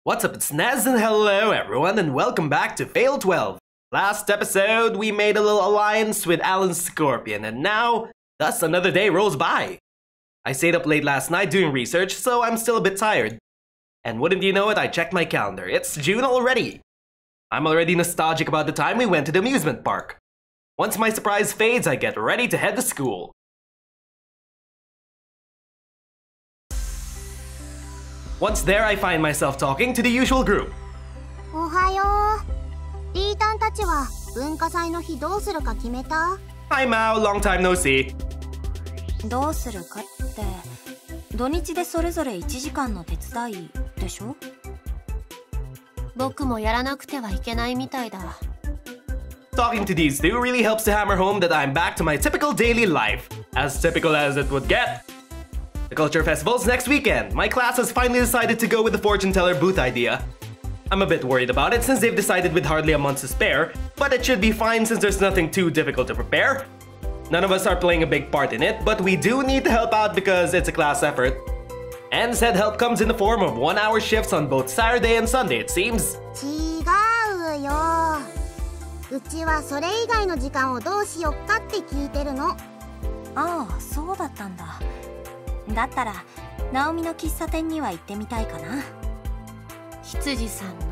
What's up, it's Nez, and hello everyone, and welcome back to Fail 12. Last episode, we made a little alliance with Alan Scorpion, and now, thus another day rolls by. I stayed up late last night doing research, so I'm still a bit tired. And wouldn't you know it, I checked my calendar. It's June already. I'm already nostalgic about the time we went to the amusement park. Once my surprise fades, I get ready to head to school. Once there, I find myself talking to the usual group. おはよう。リータンたちは文化祭の日どうするか決めた？ Hi Mao, long time no see. どうするかって土日でそれぞれ1時間の手伝いでしょ？僕もやらなくてはいけないみたいだ。 Talking to these two really helps to hammer home that I'm back to my typical daily life. As typical as it would get. The Culture Festival's next weekend. My class has finally decided to go with the fortune teller booth idea. I'm a bit worried about it since they've decided with hardly a month to spare, but it should be fine since there's nothing too difficult to prepare. None of us are playing a big part in it, but we do need to help out because it's a class effort. And said help comes in the form of 1-hour shifts on both Saturday and Sunday, it seems. 違うよ。うちはそれ以外の時間をどうしよっかって聞いてるの。ああ、そうだったんだ。だったら、ナオミの喫茶店には行ってみたいかな。羊さんの。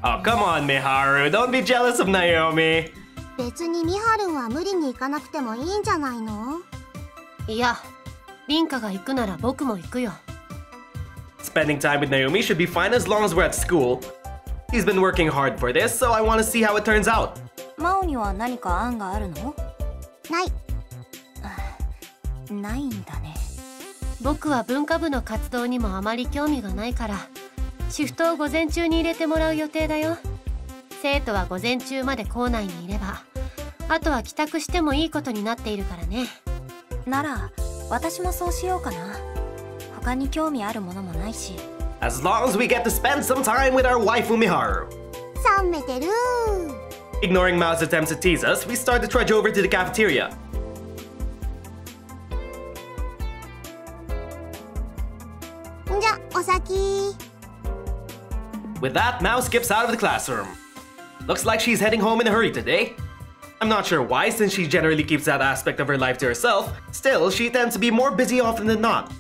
Oh, come on, Miharu. Don't be jealous of Naomi. 別にミハルンは無理に行かなくてもいいんじゃないの？いや、リンカが行くなら僕も行くよ。Spending time with Naomi should be fine as long as we're at school. He's been working hard for this, so I want to see how it turns out. マオには何か案があるの？ない。ないんだね。僕は文化部の活動にもあまり興味がないから、シフトを午前中に入れてもらう予定だよ。生徒は午前中まで校内にいれば、あとは帰宅してもいいことになっているからね。なら、私もそうしようかな。他に興味あるものもないし。As long as we get to spend some time with our waifu Miharu. 冷めてる。Ignoring Mao's attempts to tease us, we start to trudge over to the cafeteria. じゃ、お先。With that, Mao skips out of the classroom. Looks like she's heading home in a hurry today. I'm not sure why, since she generally keeps that aspect of her life to herself. Still, she tends to be more busy often than not.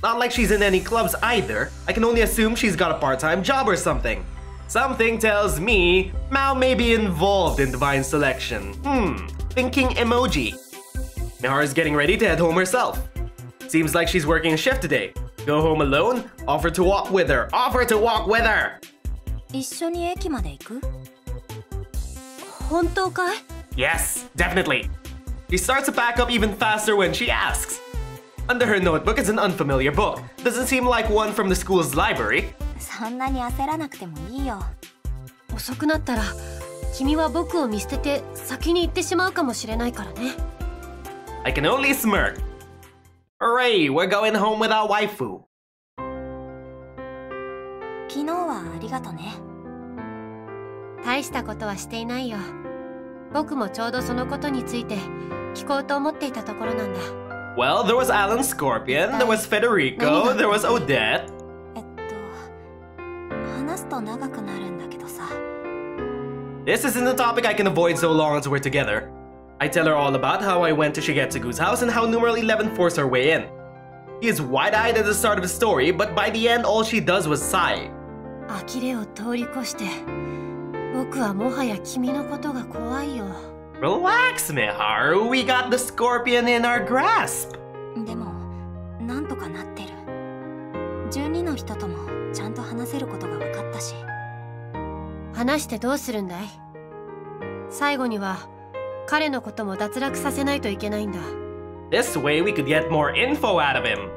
Not like she's in any clubs either. I can only assume she's got a part-time job or something. Something tells me Mao may be involved in divine selection. Thinking emoji. Miharu's getting ready to head home herself. Seems like she's working a shift today. Go home alone? Offer to walk with her. Offer to walk with her! 一緒に駅まで行く？本当かい？ Yes, definitely. She starts to pack up even faster when she asks. Under her notebook is an unfamiliar book. Doesn't seem like one from the school's library. そんなに焦らなくてもいいよ。遅くなったら、君は僕を見捨てて先に行ってしまうかもしれないからね。I can only smirk. Hooray, we're going home with our waifu. 昨日はありがとね。大したことはしていないよ。僕もちょうどそのことについて聞こうと思っていたところなんだ。Well, there was Alan Scorpion, there was Federico, there was Odette. 話すと長くなるんだけどさ。This isn't a topic I can avoid so long as we're together. I tell her all about how I went to Shigetsugu's house and how numeral 11 forced her way in. He is wide-eyed at the start of his story, but by the end all she does was sigh. 呆れを通り越して、僕はもはや君のことが怖いよ。Relax, Miharu. We got the scorpion in our grasp. でも、なんとかなってる。12の人ともちゃんと話せることが分かったし。話してどうするんだい？最後には彼のことも脱落させないといけないんだ。This way we could get more info out of him.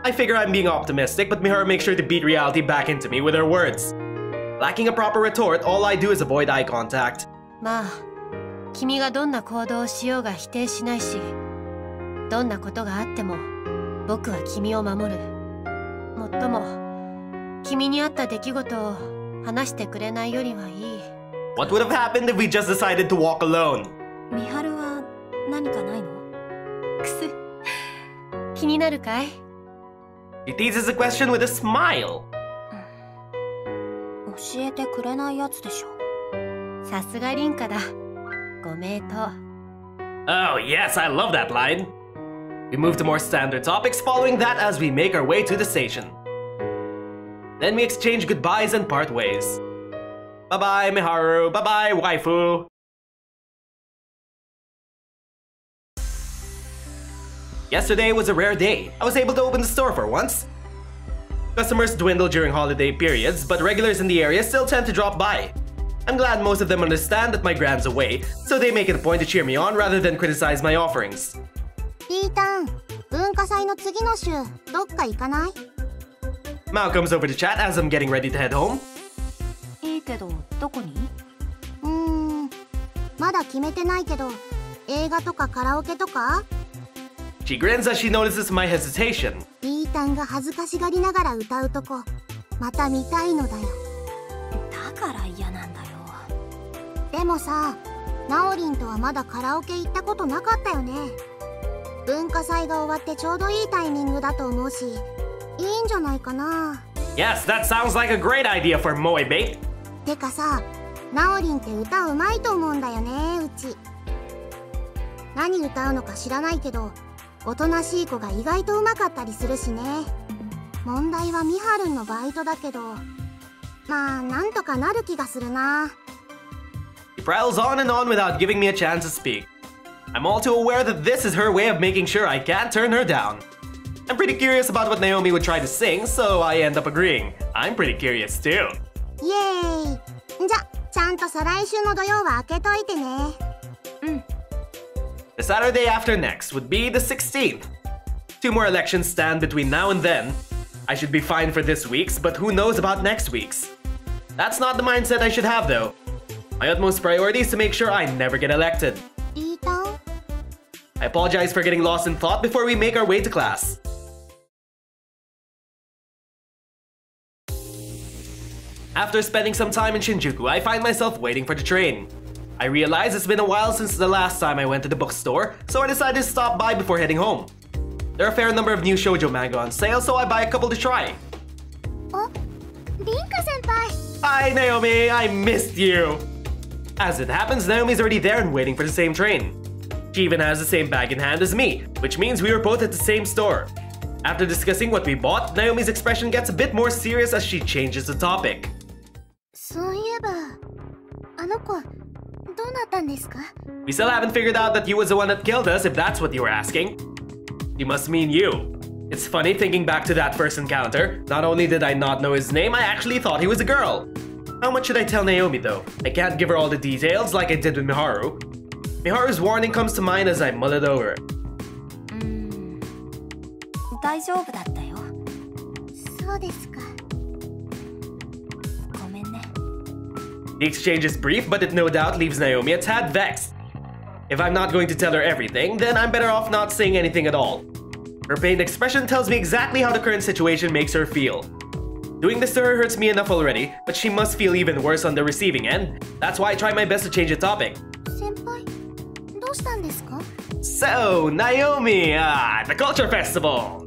I figure I'm being optimistic, but Miharu makes sure to beat reality back into me with her words. Lacking a proper retort, all I do is avoid eye contact. まあ、君がどんな行動をしようが否定しないし、どんなことがあっても僕は君を守る。もっとも、君にあった出来事を話してくれないよりはいい。What would have happened if we just decided to walk alone? ミハルは何かないの？くす。気になるかい？ She teases the question with a smile. 教えてくれないやつでしょ。さすが凛花だ。ご名答。 Oh, yes, I love that line. We move to more standard topics following that as we make our way to the station. Then we exchange goodbyes and part ways. Bye-bye, Miharu. Bye-bye, waifu. Yesterday was a rare day. I was able to open the store for once. Customers dwindle during holiday periods, but regulars in the area still tend to drop by. I'm glad most of them understand that my grand's away, so they make it a point to cheer me on rather than criticize my offerings. ピータン、文化祭の次の週、どっか行かない？ Mao comes over to chat as I'm getting ready to head home. いいけど、どこに？まだ決めてないけど、映画とかカラオケとか？ She grins as she notices my hesitation. ピータンが恥ずかしがりながら歌うとこ、また見たいのだよ。だから嫌なんだよ。でもさ、ナオリンとはまだカラオケ行ったことなかったよね。文化祭が終わってちょうどいいタイミングだと思うし、いいんじゃないかな。Yes, that sounds like a great idea for Moe Bait. てかさ、ナオリンって歌うまいと思うんだよね、うち。何歌うのか知らないけど、おとなしい子が意外とうまかったりするしね。問題はミハルンのバイトだけど、まあなんとかなる気がするな。She prattles on and on without giving me a chance to speak. I'm all too aware that this is her way of making sure I can't turn her down. I'm pretty curious about what Naomi would try to sing, so I end up agreeing. I'm pretty curious too. イエーイ。じゃ、ちゃんと再来週の土曜は開けといてね。The Saturday after next would be the 16th. 2 more elections stand between now and then. I should be fine for this week's, but who knows about next week's? That's not the mindset I should have though. My utmost priority is to make sure I never get elected. ピータン？ I apologize for getting lost in thought before we make our way to class. After spending some time in Shinjuku, I find myself waiting for the train. I realize it's been a while since the last time I went to the bookstore, so I decided to stop by before heading home. There are a fair number of new shoujo manga on sale, so I buy a couple to try. お、リンカ先輩。 Hi Naomi, I missed you! As it happens, Naomi's already there and waiting for the same train. She even has the same bag in hand as me, which means we were both at the same store. After discussing what we bought, Naomi's expression gets a bit more serious as she changes the topic. そういえば、あの子、どうなったんですか？ We still haven't figured out that you was the one that killed us, if that's what you were asking. You must mean you. It's funny thinking back to that first encounter. Not only did I not know his name, I actually thought he was a girl. How much should I tell Naomi though? I can't give her all the details like I did with Miharu. Miharu's warning comes to mind as I mull it over. 大丈夫だったよ。そうですか。ごめんね。 The exchange is brief, but it no doubt leaves Naomi a tad vexed. If I'm not going to tell her everything, then I'm better off not saying anything at all. Her pained expression tells me exactly how the current situation makes her feel. Doing this to her hurts me enough already, but she must feel even worse on the receiving end. That's why I try my best to change the topic. 先輩、どうしたんですか？ So, Naomi, the culture festival!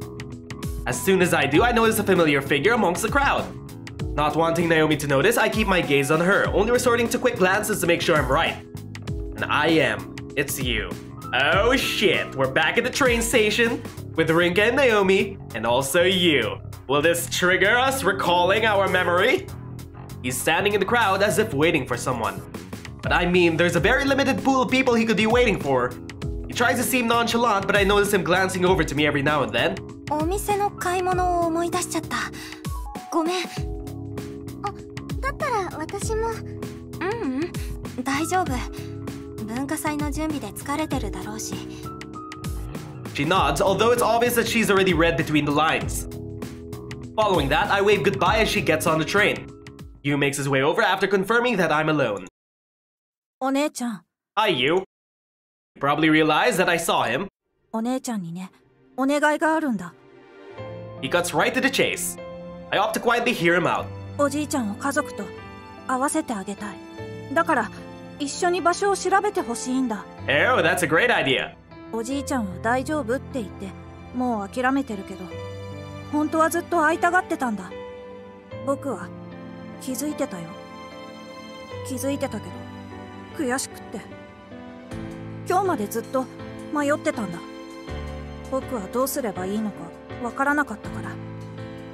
As soon as I do, I notice a familiar figure amongst the crowd. Not wanting Naomi to notice, I keep my gaze on her, only resorting to quick glances to make sure I'm right. And I am. It's you. Oh shit, we're back at the train station with Rinka and Naomi, and also you. Will this trigger us recalling our memory? He's standing in the crowd as if waiting for someone. But I mean, there's a very limited pool of people he could be waiting for. He tries to seem nonchalant, but I notice him glancing over to me every now and then. お店の買い物を思い出しちゃった。ごめん。だったら私も。大丈夫。文化祭の準備で疲れてるだろうし。She nods, although it's obvious that she's already read between the lines. Following that, I wave goodbye as she gets on the train. Yu makes his way over after confirming that I'm alone. お姉ちゃん。 Hi, Yu. You probably realized that I saw him. お姉ちゃんにね、お願いがあるんだ。He cuts right to the chase. I opt to quietly hear him out. おじいちゃんを家族と会わせてあげたい。だから一緒に場所を調べてほしいんだ。Oh, that's a great idea. おじいちゃんは大丈夫って言ってもう諦めてるけど、本当はずっと会いたがってたんだ。僕は気づいてたよ。気づいてたけど悔しくって、今日までずっと迷ってたんだ。僕はどうすればいいのかわからなかったから。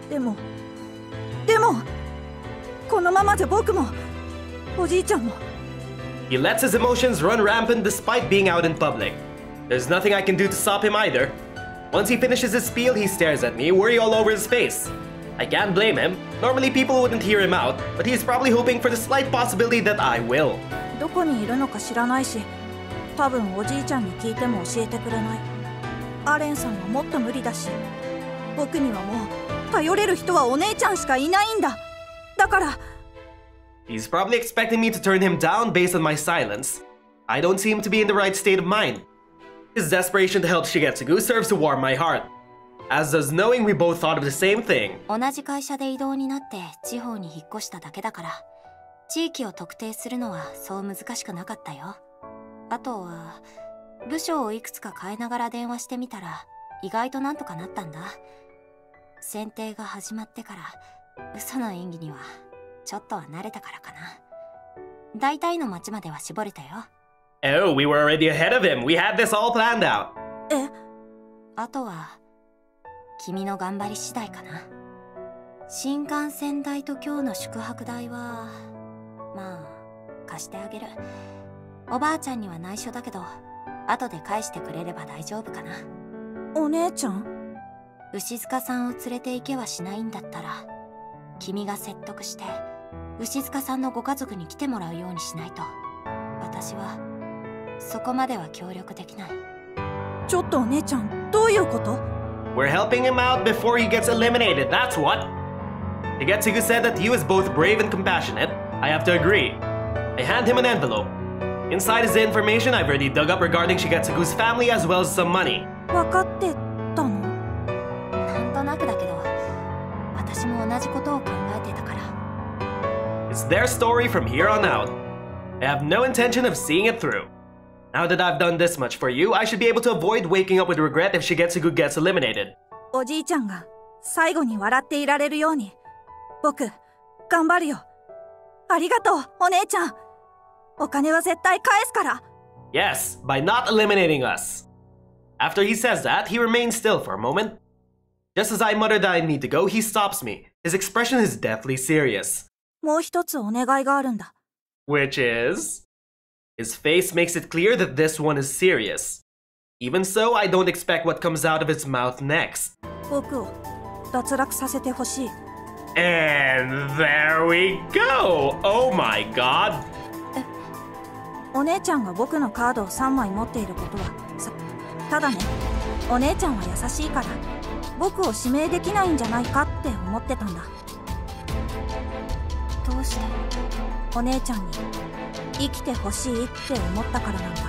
でもこのままじゃ僕もおじいちゃんも。 He lets his emotions run rampant despite being out in public. There's nothing I can do to stop him either. Once he finishes his spiel, he stares at me, worry all over his face. I can't blame him. Normally people wouldn't hear him out, but he's probably hoping for the slight possibility that I will. どこにいるのか知らないし、多分おじいちゃんに聞いても教えてくれない。アレンさんはもっと無理だし、僕にはもう頼れる人はお姉ちゃんしかいないんだ。だから。 He's probably expecting me to turn him down based on my silence. I don't seem to be in the right state of mind. His desperation to help Shigetsugu serves to warm my heart, as does knowing we both thought of the same thing. 同じ会社で異動になって地方に引っ越しただけだから、地域を特定するのはそう難しくなかったよ。あとは部署をいくつか変えながら電話してみたら意外となんとかなったんだ。選定が始まってから嘘の演技にはちょっとは慣れたからかな。大体の町までは絞れたよ。Oh, we were already ahead of him. We had this all planned out. あとは君の頑張り次第かな。新幹線代と今日の宿泊代はまあ貸してあげる。おばあちゃんには内緒だけど後で返してくれれば大丈夫かな。お姉ちゃん？牛塚さんを連れて行けはしないんだったら、君が説得して牛塚さんのご家族に来てもらうようにしないと私はそこまでは協力できない。ちょっとお姉ちゃん、どういうこと？ We're helping him out before he gets eliminated, that's what. Shigetsugu said that you is both brave and compassionate. I have to agree. I hand him an envelope. Inside is the information I've already dug up regarding Shigetsugu's family as well as some money. 分かってたの？なんとなくだけど私も同じことを考えてたから。 It's their story from here on out. I have no intention of seeing it through. Now that I've done this much for you, I should be able to avoid waking up with regret if Shigetsugu gets eliminated. おじいちゃんが最後に笑っていられるように僕頑張るよ。ありがとうお姉ちゃん。お金は絶対返すから。 Yes, by not eliminating us. After he says that, he remains still for a moment. Just as I mutter that I need to go, he stops me. His expression is deathly serious. もう一つお願いがあるんだ。 Which is? His face makes it clear that this one is serious. Even so, I don't expect what comes out of his mouth next. 僕を脱落させてほしい。 And there we go! Oh my god! お姉ちゃんが僕のカードを3枚持っていることはただね、お姉ちゃんは優しいから僕を指名できないんじゃないかって思ってたんだ。どうして？お姉ちゃんに生きてほしいって思ったからなんだ。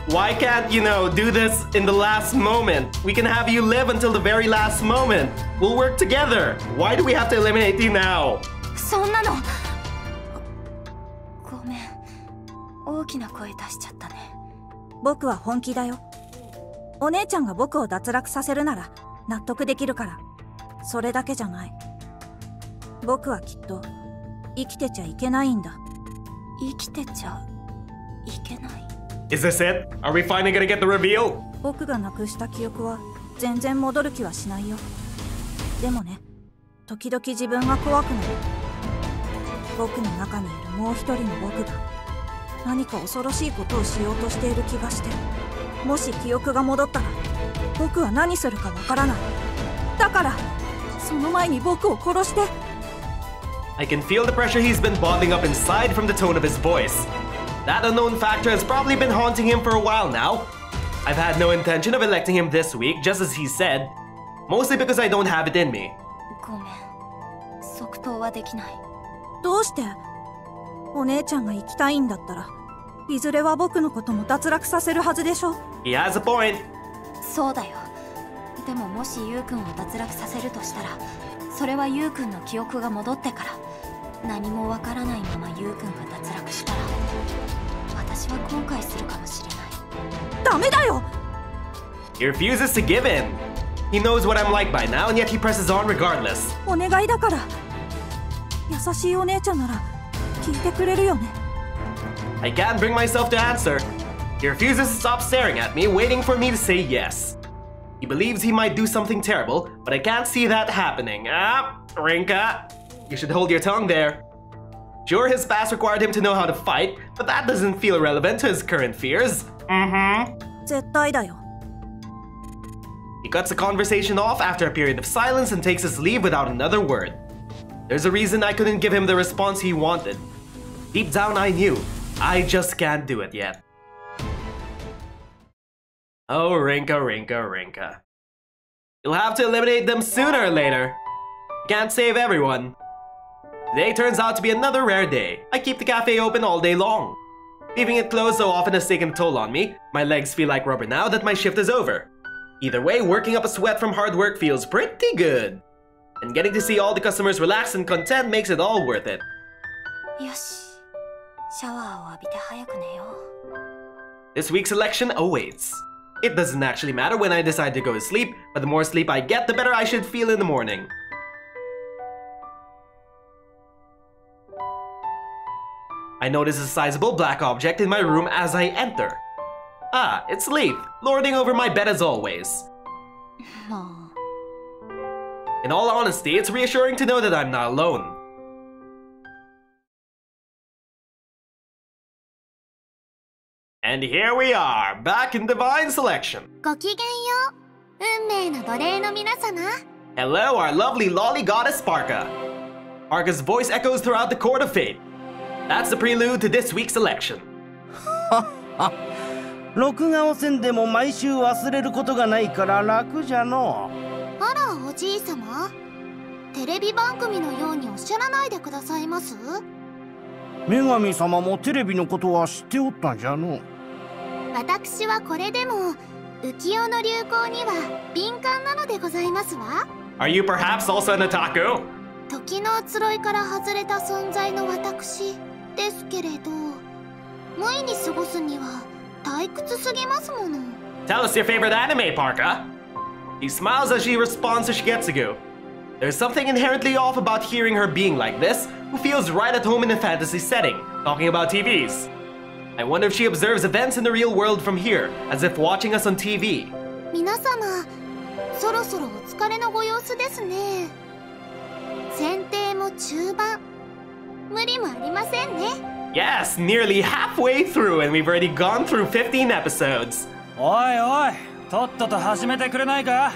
Why can't you do this in the last moment? We can have you live until the very last moment. We'll work together. Why do we have to eliminate you now? そんなの。ごめん、大きな声出しちゃったね。僕は本気だよ。お姉ちゃんが僕を脱落させるなら納得できるから。それだけじゃない。僕はきっと生きてちゃいけないんだ。生きてちゃいけない。 Is this it? Are we finally gonna get the reveal? 僕がなくした記憶は全然戻る気はしないよ。でもね、時々自分が怖くなる。僕の中にいるもう一人の僕が何か恐ろしいことをしようとしている気がして、もし記憶が戻ったら僕は何するかわからない。だからその前に僕を殺して。 I can feel the pressure he's been bottling up inside from the tone of his voice. That unknown factor has probably been haunting him for a while now. I've had no intention of electing him this week, just as he said. Mostly because I don't have it in me. ごめん、即答はできない。どうして？お姉ちゃんが生きたいんだったらいずれは僕のことも脱落させるはずでしょ。 He has a point. そうだよ。でももしユウくんを脱落させるとしたら、それはユウくんの記憶が戻ってから。何もわからないままユウくんが脱落したら私は後悔するかもしれない。ダメだよ。 He refuses to give in. He knows what I'm like by now, and yet he presses on regardless. お願いだから。優しいお姉ちゃんなら聞いてくれるよね。 I can't bring myself to answer. He refuses to stop staring at me, waiting for me to say yes. He believes he might do something terrible, but I can't see that happening. Rinka, you should hold your tongue there. Sure, his past required him to know how to fight, but that doesn't feel relevant to his current fears. 絶対だよ。 He cuts the conversation off after a period of silence and takes his leave without another word. There's a reason I couldn't give him the response he wanted. Deep down I knew, I just can't do it yet. Oh, Rinka, Rinka, Rinka. You'll have to eliminate them sooner or later. You can't save everyone. Today turns out to be another rare day. I keep the cafe open all day long. Leaving it closed so often has taken a toll on me. My legs feel like rubber now that my shift is over. Either way, working up a sweat from hard work feels pretty good. And getting to see all the customers relaxed and content makes it all worth it. よし、シャワーを浴びて早く寝よう。 This week's election awaits. It doesn't actually matter when I decide to go to sleep, but the more sleep I get, the better I should feel in the morning. I notice a sizable black object in my room as I enter. Ah, it's Leith, lording over my bed as always. もう。 In all honesty, it's reassuring to know that I'm not alone. And here we are, back in Divine Selection. ごきげんよう。運命の奴隷の皆様。 Hello, our lovely lolly goddess Parka. Parka's voice echoes throughout the court of fate. That's the prelude to this week's election. 録画をせんでも毎週忘れることがないから楽じゃの。あら、おじいさま。テレビ番組のようにおっしゃらないでくださいます？女神様もテレビのことは知っておったんじゃの。私はこれでも浮世の流行には敏感なのでございますわ。 Are you perhaps also an otaku? 時の移ろいから外れた存在の私ですけれど、無意に過ごすには退屈すぎますもの。 Tell us your favorite anime, Parka. He smiles as she responds to Shigetsugu. There's something inherently off about hearing her being like this, who feels right at home in a fantasy setting, talking about TVs. I wonder if she observes events in the real world from here, as if watching us on TV. 皆様、そろそろお疲れのご様子ですね。選定も中盤、無理もありませんね。 Yes, nearly halfway through and we've already gone through 15 episodes. おいおい、とっとと始めてくれないか？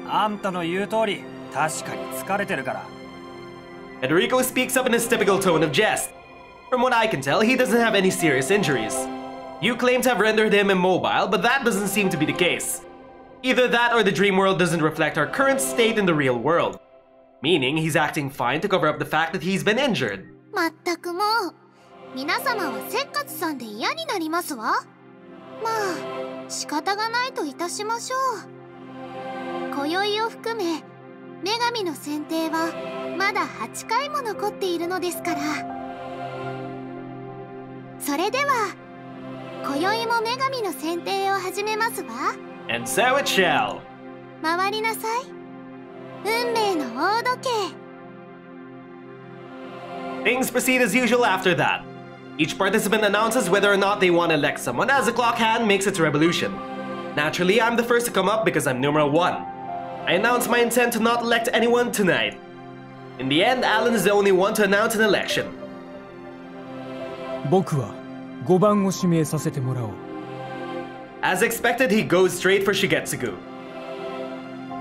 あんたの言う通り、確かに疲れてるから。 Federico speaks up in his typical tone of jest. From what I can tell, he doesn't have any serious injuries. You claim to have rendered him immobile, but that doesn't seem to be the case. Either that or the dream world doesn't reflect our current state in the real world. Meaning, he's acting fine to cover up the fact that he's been injured. まったくもう、皆様はせっかちさんで嫌になりますわ。まあ、仕方がないといたしましょう。今宵を含め、女神の選定はまだ8回も残っているのですから。それでは、今宵も女神の選定を始めますわ。And so it shall. 回りなさい。運命の大時計。 Things proceed as usual after that. Each participant announces whether or not they want to elect someone as the clock hand makes its revolution. Naturally, I'm the first to come up because I'm numeral 1. I announce my intent to not elect anyone tonight. In the end, Alan is the only one to announce an election. 僕は5番を指名させてもらおう。 As expected, he goes straight for Shigetsugu.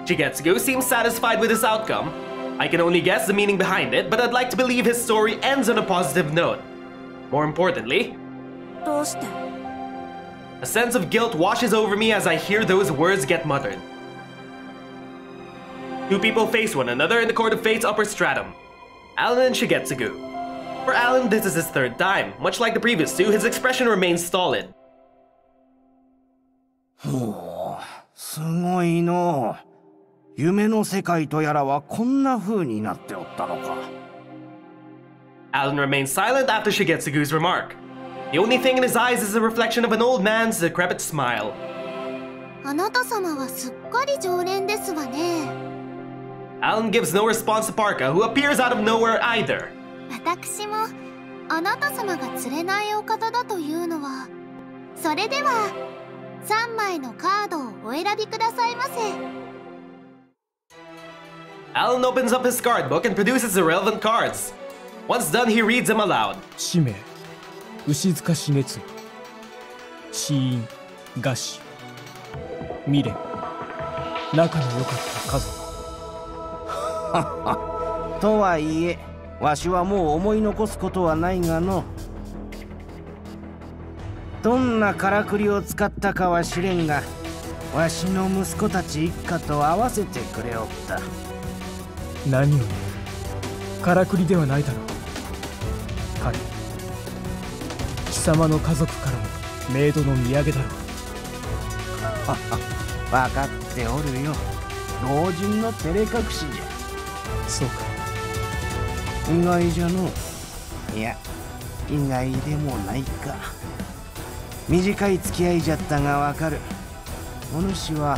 Shigetsugu seems satisfied with his outcome. I can only guess the meaning behind it, but I'd like to believe his story ends on a positive note. More importantly, どうして？ a sense of guilt washes over me as I hear those words get muttered. Two people face one another in the court of fate's upper stratum. Alan and Shigetsugu. For Alan, this is his third time. Much like the previous two, his expression remains stolid. ほう、すごいの。夢の世界とやらはこんな風になっておったのか。 Alan remains silent after Shigetsugu's remark. The only thing in his eyes is a reflection of an old man's decrepit smile. あなた様はすっかり常連ですわね。 Alan gives no response to Parka, who appears out of nowhere either. 私もあなた様が釣れないお方だというのは、それでは3枚のカードをお選びくださいませ。 Alan opens up his card book and produces the relevant cards. Once done, he reads them aloud. 使命、牛塚重次、死因、餓死、未練、仲の良かった家族。とはいえ、わしはもう思い残すことはないがの。どんなからくりを使ったかは知れんが、わしの息子たち一家と合わせてくれおった。何を言う、からくりではないだろう。彼、貴様の家族からのメイドの土産だろう。分かっておるよ。老人の照れ隠しじゃ。そうか。意外じゃの。いや、意外でもないか。短い付き合いじゃったがわかる。お主は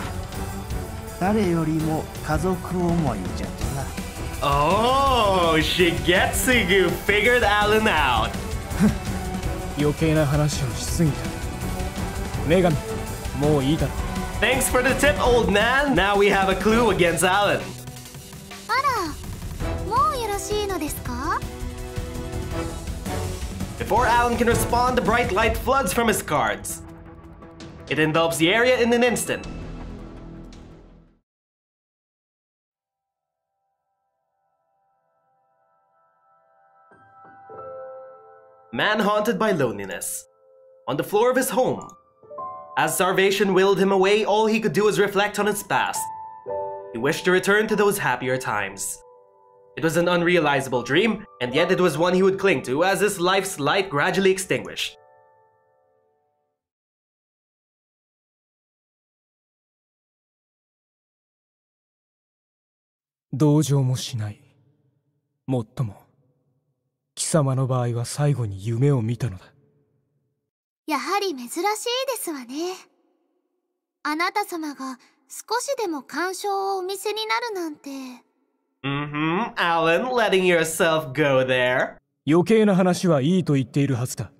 誰よりも家族思いじゃったな。Oh, Shigetsugu figured Alan out. 余計な話をしすぎた。女神、もういいだろう。Thanks for the tip, old man. Now we have a clue against Alan. あら、もうよろしいのですか？ Before Alan can respond, the bright light floods from his cards. It envelops the area in an instant. Man haunted by loneliness. On the floor of his home. As starvation willed him away, all he could do was reflect on his past. He wished to return to those happier times. It was an unrealizable dream, and yet it was one he would cling to as his life's light gradually extinguished. 同情もしない。もっとも、貴様の場合は最後に夢を見たのだ。やはり珍しいですわね。あなた様が少しでも干渉をお見せになるなんて。Alan, letting yourself go there. 余計な話はいいと言っているはずだ。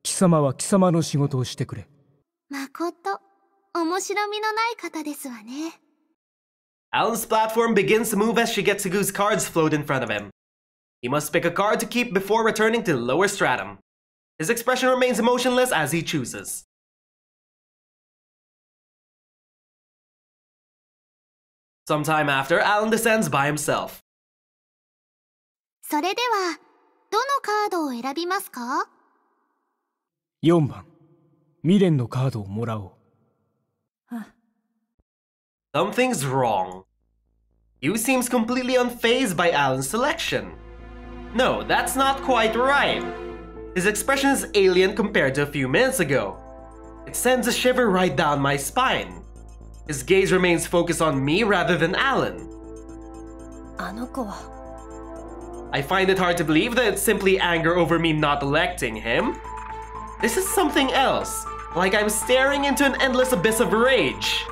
貴様は貴様の仕事をしてくれ。まこと、面白みのない方ですわね。Alan's platform begins to move as Shigetsugu's cards float in front of him. He must pick a card to keep before returning to the lower stratum. His expression remains emotionless as he chooses. Sometime after, Alan descends by himself. それでは、どのカードを選びますか？ 4番、未練のカードをもらおう。Something's wrong. Yu seems completely unfazed by Alan's selection. No, that's not quite right. His expression is alien compared to a few minutes ago. It sends a shiver right down my spine. His gaze remains focused on me rather than Alan. あの子は。I find it hard to believe that it's simply anger over me not electing him. This is something else, like I'm staring into an endless abyss of rage.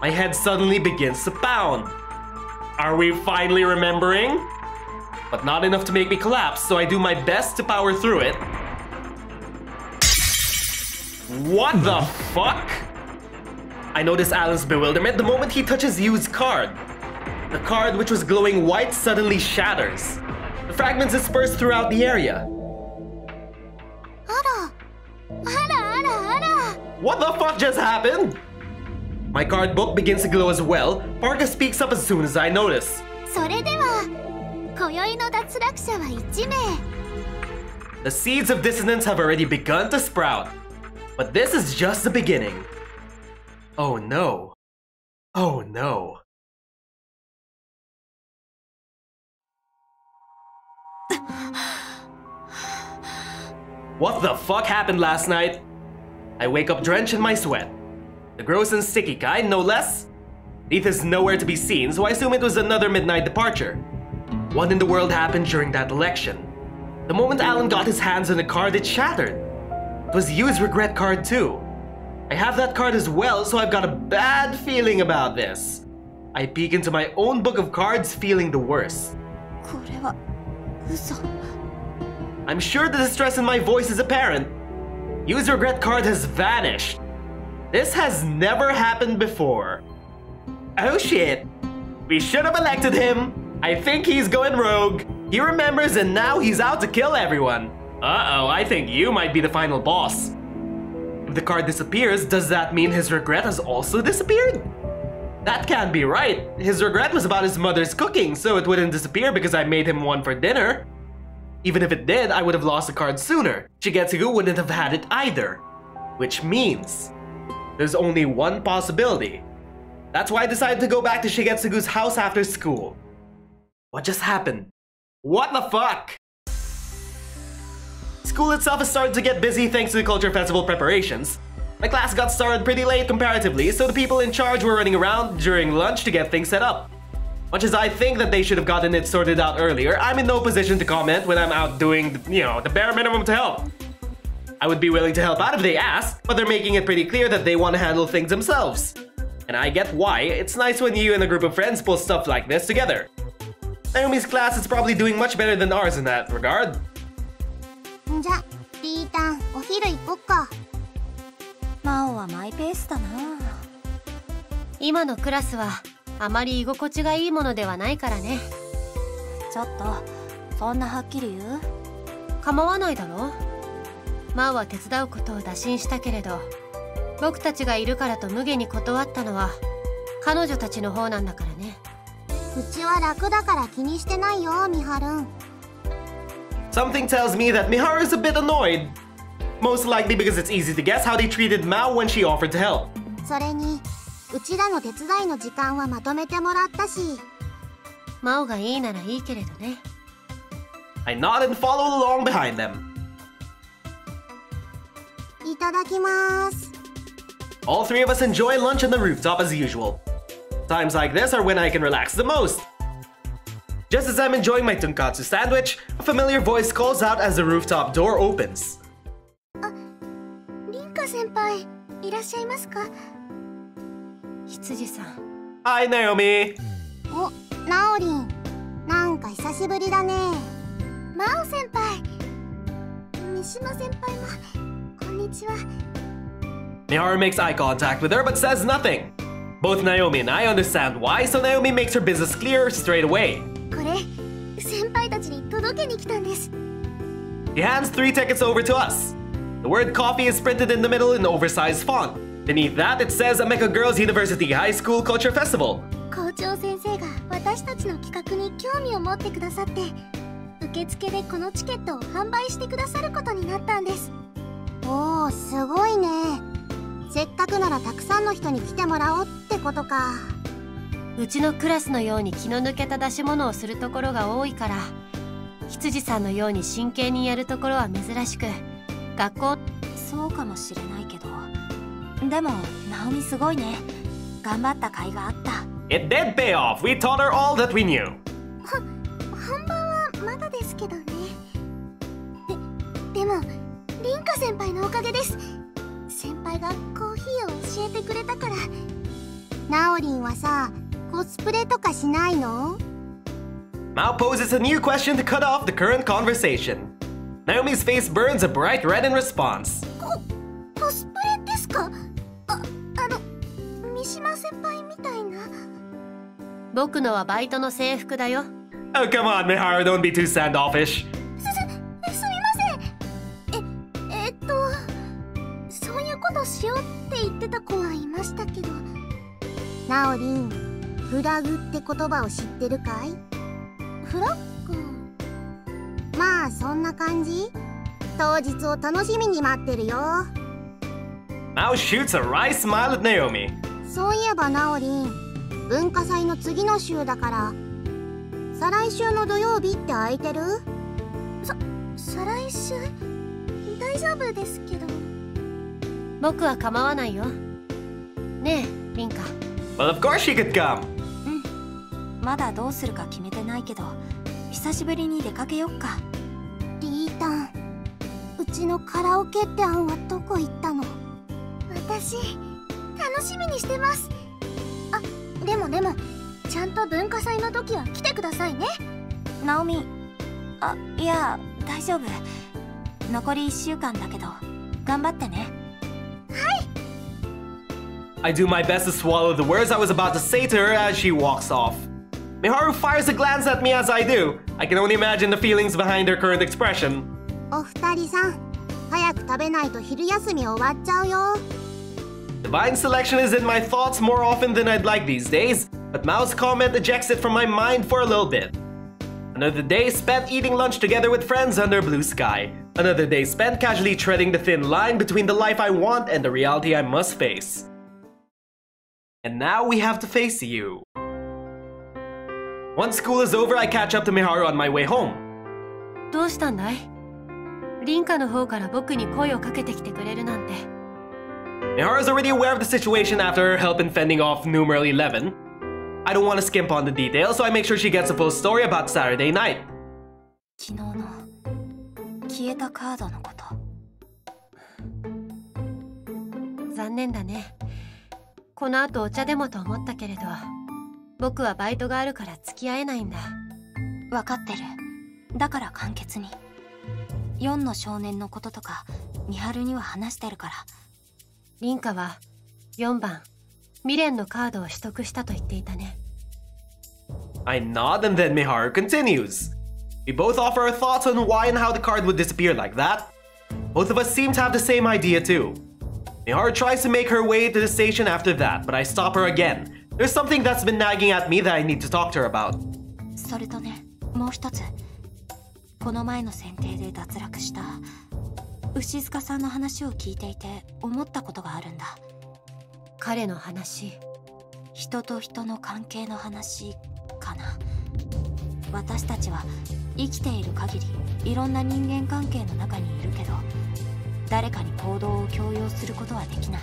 My head suddenly begins to pound. Are we finally remembering? But not enough to make me collapse, so I do my best to power through it. What the fuck? I notice Alan's bewilderment the moment he touches Yu's card. The card, which was glowing white, suddenly shatters. The fragments disperse throughout the area. あら。 What the fuck just happened? My card book begins to glow as well. Parka speaks up as soon as I notice. それでは、今宵の脱落者は1名。The seeds of dissonance have already begun to sprout. But this is just the beginning. Oh no. Oh no. What the fuck happened last night? I wake up drenched in my sweat. The gross and sticky kind, no less. Leith is nowhere to be seen, so I assume it was another midnight departure. What in the world happened during that election? The moment Alan got his hands on the card, it shattered. It was Yu's regret card too. I have that card as well, so I've got a bad feeling about this. I peek into my own book of cards, feeling the worst. これは嘘。 I'm sure the distress in my voice is apparent. Use regret card has vanished. This has never happened before. Oh shit. We should have elected him. I think he's going rogue. He remembers and now he's out to kill everyone. Uh-oh, I think you might be the final boss. If the card disappears, does that mean his regret has also disappeared? That can't be right. His regret was about his mother's cooking, so it wouldn't disappear because I made him one for dinner. Even if it did, I would have lost the card sooner. Shigetsugu wouldn't have had it either. Which means there's only one possibility. That's why I decided to go back to Shigetsugu's house after school. What just happened? What the fuck? School itself has started to get busy thanks to the culture festival preparations. My class got started pretty late comparatively, so the people in charge were running around during lunch to get things set up. Much as I think that they should have gotten it sorted out earlier, I'm in no position to comment when I'm out doing, the bare minimum to help. I would be willing to help out if they asked, but they're making it pretty clear that they want to handle things themselves. And I get why. It's nice when you and a group of friends pull stuff like this together. Naomi's class is probably doing much better than ours in that regard. んじゃ、リータン、お昼行こっか。真央はマイペースだな。今のクラスはあまり居心地がいいものではないからね。ちょっと、そんなはっきり言う？構わないだろ。真央は手伝うことを打診したけれど、僕たちがいるからと無下に断ったのは彼女たちの方なんだからね。うちは楽だから気にしてないよ、ミハルン。Something tells me that Miharu is a bit annoyed. Most likely because it's easy to guess how they treated Mao when she offered to help. それに、うちらの手伝いの時間はまとめてもらったし。真央がいいならいいけれどね。I nod and follow along behind them. いただきます。All three of us enjoy lunch on the rooftop as usual. Times like this are when I can relax the most. Just as I'm enjoying my tonkatsu sandwich, a familiar voice calls out as the rooftop door opens. リンカ先輩、いらっしゃいますか？羊さん。Hi, Naomi. お、ナオリン。なんか久しぶりだね。マオ先輩。三島先輩も、こんにちは。Miharu makes eye contact with her but says nothing. Both Naomi and I understand why, so Naomi makes her business clear straight away. これ、先輩たちに届けに来たんです。He hands 3 tickets over to us. The word coffee is printed in the middle in oversized font. Beneath that, it says Ameka Girls University High School Culture Festival. 校長先生が私たちの企画に興味を持ってくださって、受付でこのチケットを販売してくださることになったんです。おー、すごいね。せっかくならたくさんの人に来てもらおうってことか。うちのクラスのように気の抜けた出し物をするところが多いから、羊さんのように真剣にやるところは珍しく、学校。そうかもしれないけど、でもナオミすごいね。頑張った甲斐があった。 It did pay off. We taught her all that we knew. 本番はまだですけどね。でもリンカ先輩のおかげです。先輩がコーヒーを教えてくれたから。ナオリンはさ、コスプレとかしないの？ Mao poses a new question to cut off the current conversation. Naomi's face burns a bright red in response. コスプレですか？三島先輩みたいな。僕のはバイトの制服だよ。Oh, come on, Miharu, don't be too standoffish. すみません。そういうことしようって言ってた子はいましたけど。ナオリン、フラグって言葉を知ってるかい？フラッグ？まあそんな感じ。当日を楽しみに待ってるよ。Mao shoots a wry smile at Naomi. そういえばナオリン、文化祭の次の週だから、再来週の土曜日って空いてる？再来週？大丈夫ですけど。僕は構わないよ。ねえ、リンカ。Well, of course she could come. まだどうするか決めてないけど、久しぶりに出かけよっか。リータン、うちのカラオケって案はどこ行ったの？私、楽しみにしてます。でも、ちゃんと文化祭の時は来てくださいね。ナオミ、あ、いや、大丈夫。残り1週間だけど、頑張ってね。I do my best to swallow the words I was about to say to her as she walks off. Miharu fires a glance at me as I do. I can only imagine the feelings behind her current expression. お二人さん、早く食べないと昼休み終わっちゃうよ。Divine selection is in my thoughts more often than I'd like these days, but Mao's comment ejects it from my mind for a little bit. Another day spent eating lunch together with friends under blue sky. Another day spent casually treading the thin line between the life I want and the reality I must face. And now we have to face you. Once school is over, I catch up to Miharu on my way home. どうしたんだい？リンカの方から僕に声をかけてきてくれるなんて。Miharu is already aware of the situation after her help in fending off numeral 11. I don't want to skimp on the details, so I make sure she gets a full story about Saturday night. 昨日の消えたカードのこと。残念だね。この後お茶でもと思ったけれど、僕はバイトがあるから付き合えないんだ。分かってる。だから簡潔に。4の少年のこととか、美晴には話してるから。リンカは4番未練のカードを取得したと言っていたね。I nod and then Miharu continues. We both offer our thoughts on why and how the card would disappear like that. Both of us seem to have the same idea too. Miharu tries to make her way to the station after that, but I stop her again. There's something that's been nagging at me that I need to talk to her about. それとね、もう一つ。この前の選定で脱落した牛塚さんの話を聞いていて思ったことがあるんだ。彼の話。人と人の関係の話かな。私たちは生きている限りいろんな人間関係の中にいるけど、誰かに行動を強要することはできない。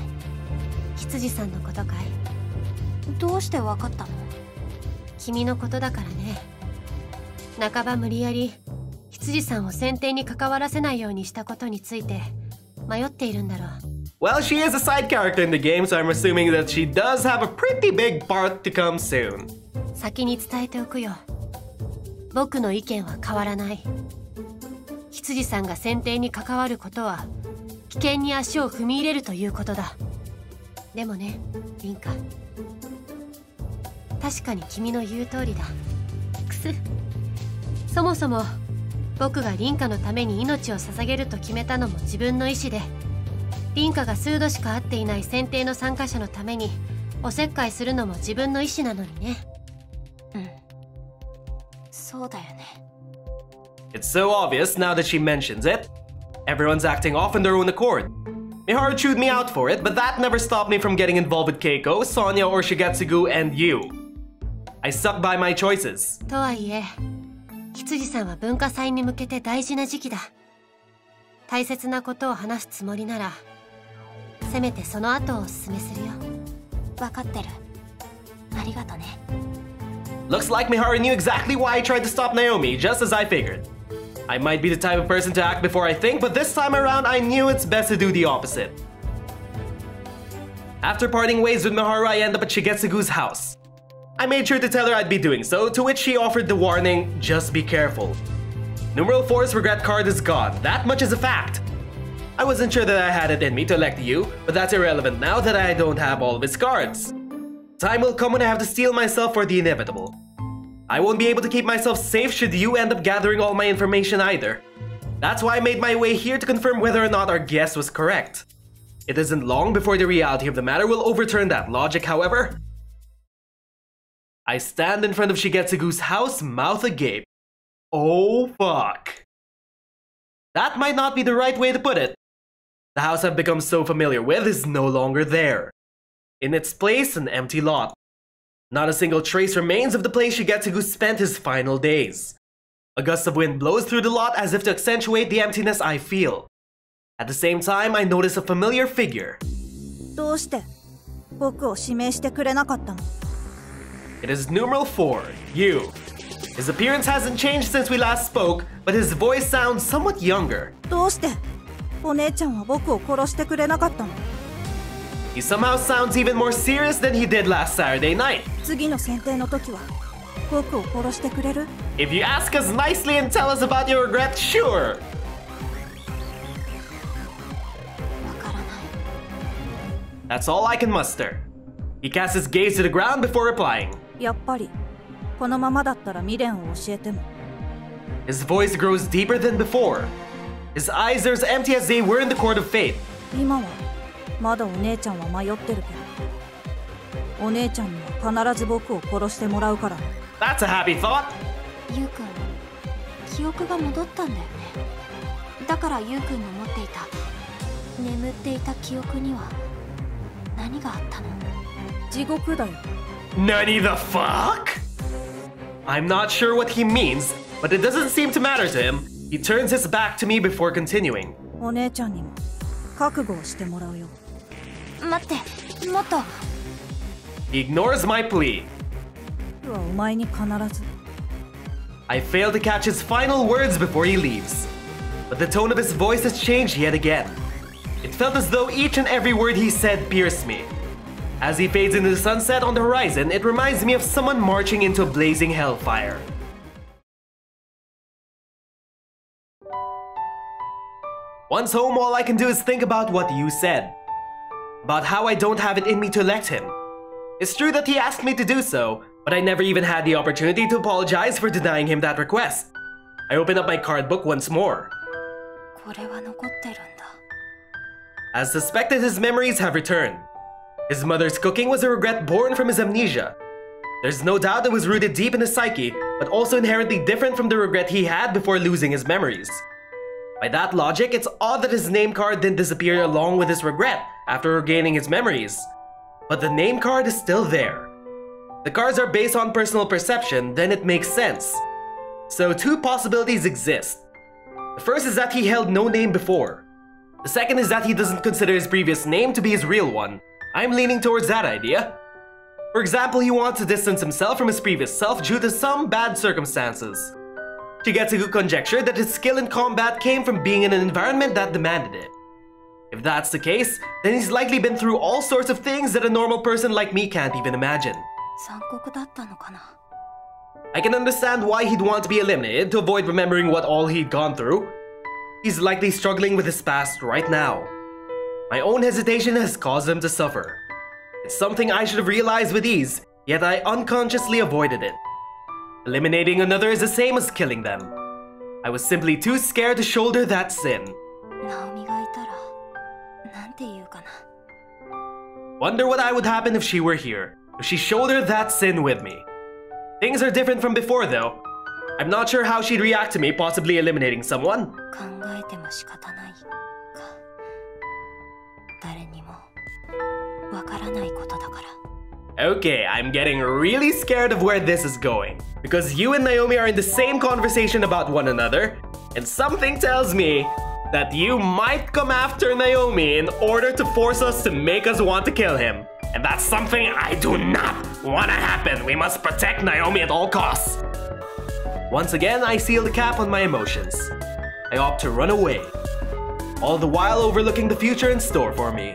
羊さんのことかい？どうして分かったの？君のことだからね。半ば無理やり羊さんを選定に関わらせないようにしたことについて迷っているんだろう。Well, she is a side character in the game, so I'm assuming that she does have a pretty big part to come soon. 先に伝えておくよ。僕の意見は変わらない。羊さんが選定に関わることは危険に足を踏み入れるということだ。でもね、リンカ。確かに君の言う通りだ。くす。そもそも僕がリンカのために命を捧げると決めたのも自分の意思で、リンカが数度しか会っていない選定の参加者のためにおせっかいするのも自分の意思なのにね。うん。そうだよね。It's so obvious now that she mentions it. Everyone's acting off on their own accord. Miharu chewed me out for it, but that never stopped me from getting involved with Keiko, Sonya, or Shigetsugu, and you. I stuck by my choices. とはいえ、羊さんは文化祭に向けて大事な時期だ。大切なことを話すつもりなら、せめてその後をお勧めするよ。分かってる。ありがとね。Looks like Miharu knew exactly why I tried to stop Naomi, just as I figured. I might be the type of person to act before I think, but this time around I knew it's best to do the opposite. After parting ways with Miharu, I end up at Shigetsugu's house. I made sure to tell her I'd be doing so, to which she offered the warning, just be careful. Numeral 4's regret card is gone, that much is a fact. I wasn't sure that I had it in me to elect you, but that's irrelevant now that I don't have all of its cards. Time will come when I have to steel myself for the inevitable. I won't be able to keep myself safe should you end up gathering all my information either. That's why I made my way here to confirm whether or not our guess was correct. It isn't long before the reality of the matter will overturn that logic, however. I stand in front of Shigetsugu's house, mouth agape. Oh fuck. That might not be the right way to put it. The house I've become so familiar with is no longer there. In its place, an empty lot. Not a single trace remains of the place Shigetsugu spent his final days. A gust of wind blows through the lot as if to accentuate the emptiness I feel. At the same time, I notice a familiar figure. どうして僕を指名してくれなかったの？ It is numeral 4, you. His appearance hasn't changed since we last spoke, but his voice sounds somewhat younger. どうしてお姉ちゃんは僕を殺してくれなかったの？ He somehow sounds even more serious than he did last Saturday night. 次の選定の時は僕を殺してくれる？ If you ask us nicely and tell us about your regret, sure. わからない。 That's all I can muster. He casts his gaze to the ground before replying. やっぱりこのままだったら未練を教えても。 His voice grows deeper than before. His eyes are as empty as they were in the court of fate. 今はまだお姉ちゃんは迷ってるけど、お姉ちゃんには必ず僕を殺してもらうからね。 That's a happy thought. ゆうくん、記憶が戻ったんだよね。だからゆうくんの持っていた眠っていた記憶には何があったの？地獄だよ。 Nani the fuck? I'm not sure what he means, but it doesn't seem to matter to him. He turns his back to me before continuing. お姉ちゃんにも覚悟をしてもらうよ。待って、もっと。 He ignores my plea. 僕はお前に必ず。 I fail to catch his final words before he leaves. But the tone of his voice has changed yet again. It felt as though each and every word he said pierced me. As he fades into the sunset on the horizon, it reminds me of someone marching into a blazing hellfire. Once home, all I can do is think about what you said. About how I don't have it in me to elect him. It's true that he asked me to do so, but I never even had the opportunity to apologize for denying him that request. I open up my card book once more. これは残ってるんだ。 As suspected, his memories have returned. His mother's cooking was a regret born from his amnesia. There's no doubt it was rooted deep in his psyche, but also inherently different from the regret he had before losing his memories. By that logic, it's odd that his name card didn't disappear along with his regret after regaining his memories. But the name card is still there. The cards are based on personal perception, then it makes sense. So two possibilities exist. The first is that he held no name before. The second is that he doesn't consider his previous name to be his real one. I'm leaning towards that idea. For example, he wants to distance himself from his previous self due to some bad circumstances. Shigetsugu conjectured that his skill in combat came from being in an environment that demanded it. If that's the case, then he's likely been through all sorts of things that a normal person like me can't even imagine. 残酷だったのかな。 I can understand why he'd want to be eliminated to avoid remembering what all he'd gone through. He's likely struggling with his past right now. My own hesitation has caused him to suffer. It's something I should have realized with ease, yet I unconsciously avoided it. Eliminating another is the same as killing them. I was simply too scared to shoulder that sin. ナオミがいたら、なんて言うかな。 Wonder what I would happen if she were here, if she shouldered that sin with me. Things are different from before though. I'm not sure how she'd react to me possibly eliminating someone. 考えても仕方ないか。誰にもわからないことだから。 Okay, I'm getting really scared of where this is going. Because you and Naomi are in the same conversation about one another, and something tells me that you might come after Naomi in order to force us to make us want to kill him. And that's something I do not want to happen. We must protect Naomi at all costs. Once again, I seal the cap on my emotions. I opt to run away, all the while overlooking the future in store for me.